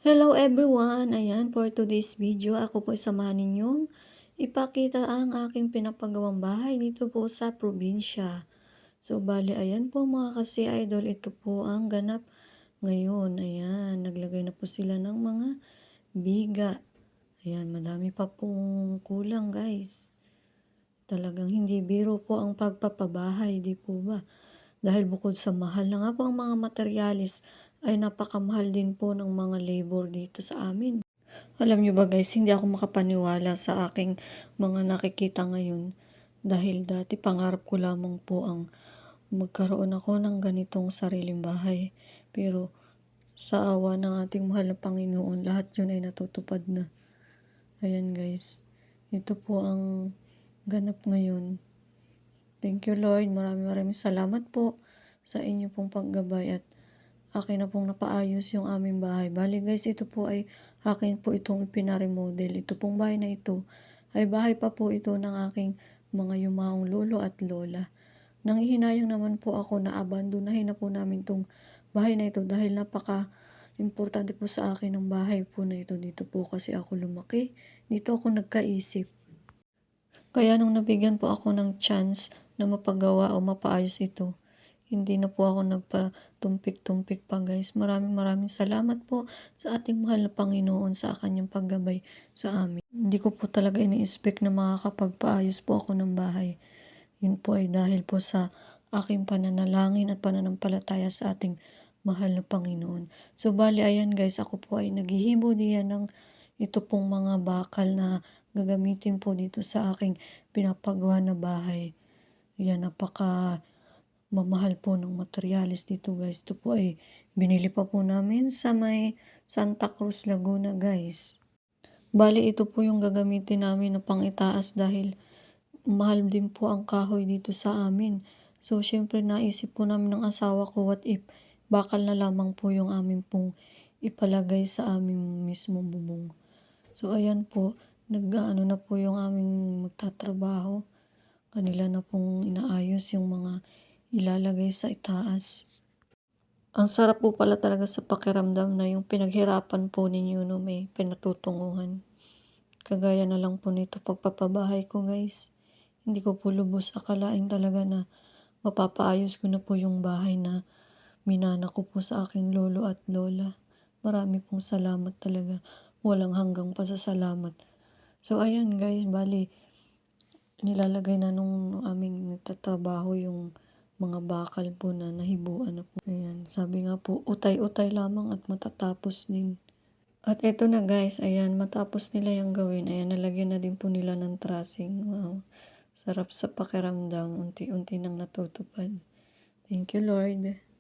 Hello everyone! Ayan, for today's video, ako po samahan ninyong ipakita ang aking pinapagawang bahay dito po sa probinsya. So, bali, ayan po mga kasi-idol, ito po ang ganap ngayon. Ayan, naglagay na po sila ng mga biga. Ayan, madami pa pong kulang guys. Talagang hindi biro po ang pagpapabahay, di po ba? Dahil bukod sa mahal na nga po ang mga materyales, ay napakamahal din po ng mga labor dito sa amin. Alam niyo ba guys, hindi ako makapaniwala sa aking mga nakikita ngayon. Dahil dati pangarap ko lamang po ang magkaroon ako ng ganitong sariling bahay. Pero sa awa ng ating mahal na Panginoon, lahat yun ay natutupad na. Ayan guys, ito po ang ganap ngayon. Thank you Lord, maraming salamat po sa inyo pong paggabay at akin na pong napaayos yung aming bahay. Bali guys, ito po ay akin po itong ipinaremodel. Ito pong bahay na ito ay bahay pa po ito ng aking mga yumaong lolo at lola. Nanghihinayang naman po ako na abandonahin na po namin itong bahay na ito dahil napaka-importante po sa akin ng bahay po na ito. Dito po kasi ako lumaki. Dito ako nagkaisip. Kaya nung nabigyan po ako ng chance na mapagawa o mapaayos ito, hindi na po ako nagpatumpik-tumpik pa guys. Maraming salamat po sa ating mahal na Panginoon sa kanyang paggabay sa amin. Hindi ko po talaga ini-expect na makakapagpaayos po ako ng bahay. Yun po ay dahil po sa aking pananalangin at pananampalataya sa ating mahal na Panginoon. So bali ayan guys, ako po ay naghihibo diyan ng ito pong mga bakal na gagamitin po dito sa aking pinapagawa na bahay. Yan, napaka mamahal po ng materyales dito guys. Ito po ay binili pa po namin sa may Santa Cruz, Laguna guys. Bali ito po yung gagamitin namin na pang-itaas dahil mahal din po ang kahoy dito sa amin. So syempre naisip po namin ng asawa ko, what if bakal na lamang po yung amin pong ipalagay sa aming mismo bubong. So ayan po, nag-ano na po yung aming magtatrabaho. Kanila na pong inaayos yung mga ilalagay sa itaas. Ang sarap po pala talaga sa pakiramdam na yung pinaghirapan po ninyo no may pinatutunguhan. Kagaya na lang po nito pagpapabahay ko guys. Hindi ko po lubos akalain talaga na mapapaayos ko na po yung bahay na minana ko po sa aking lolo at lola. Marami pong salamat talaga. Walang hanggang pasasalamat. So ayan guys, bali nilalagay na nung aming nagtatrabaho yung mga bakal po na nahibuan na po. Ayan, sabi nga po, utay-utay lamang at matatapos din. At eto na guys, ayan, matapos nila yung gawin. Ayan, nalagyan na din po nila ng tracing. Wow, sarap sa pakiramdam. Unti-unti nang natutupad. Thank you Lord.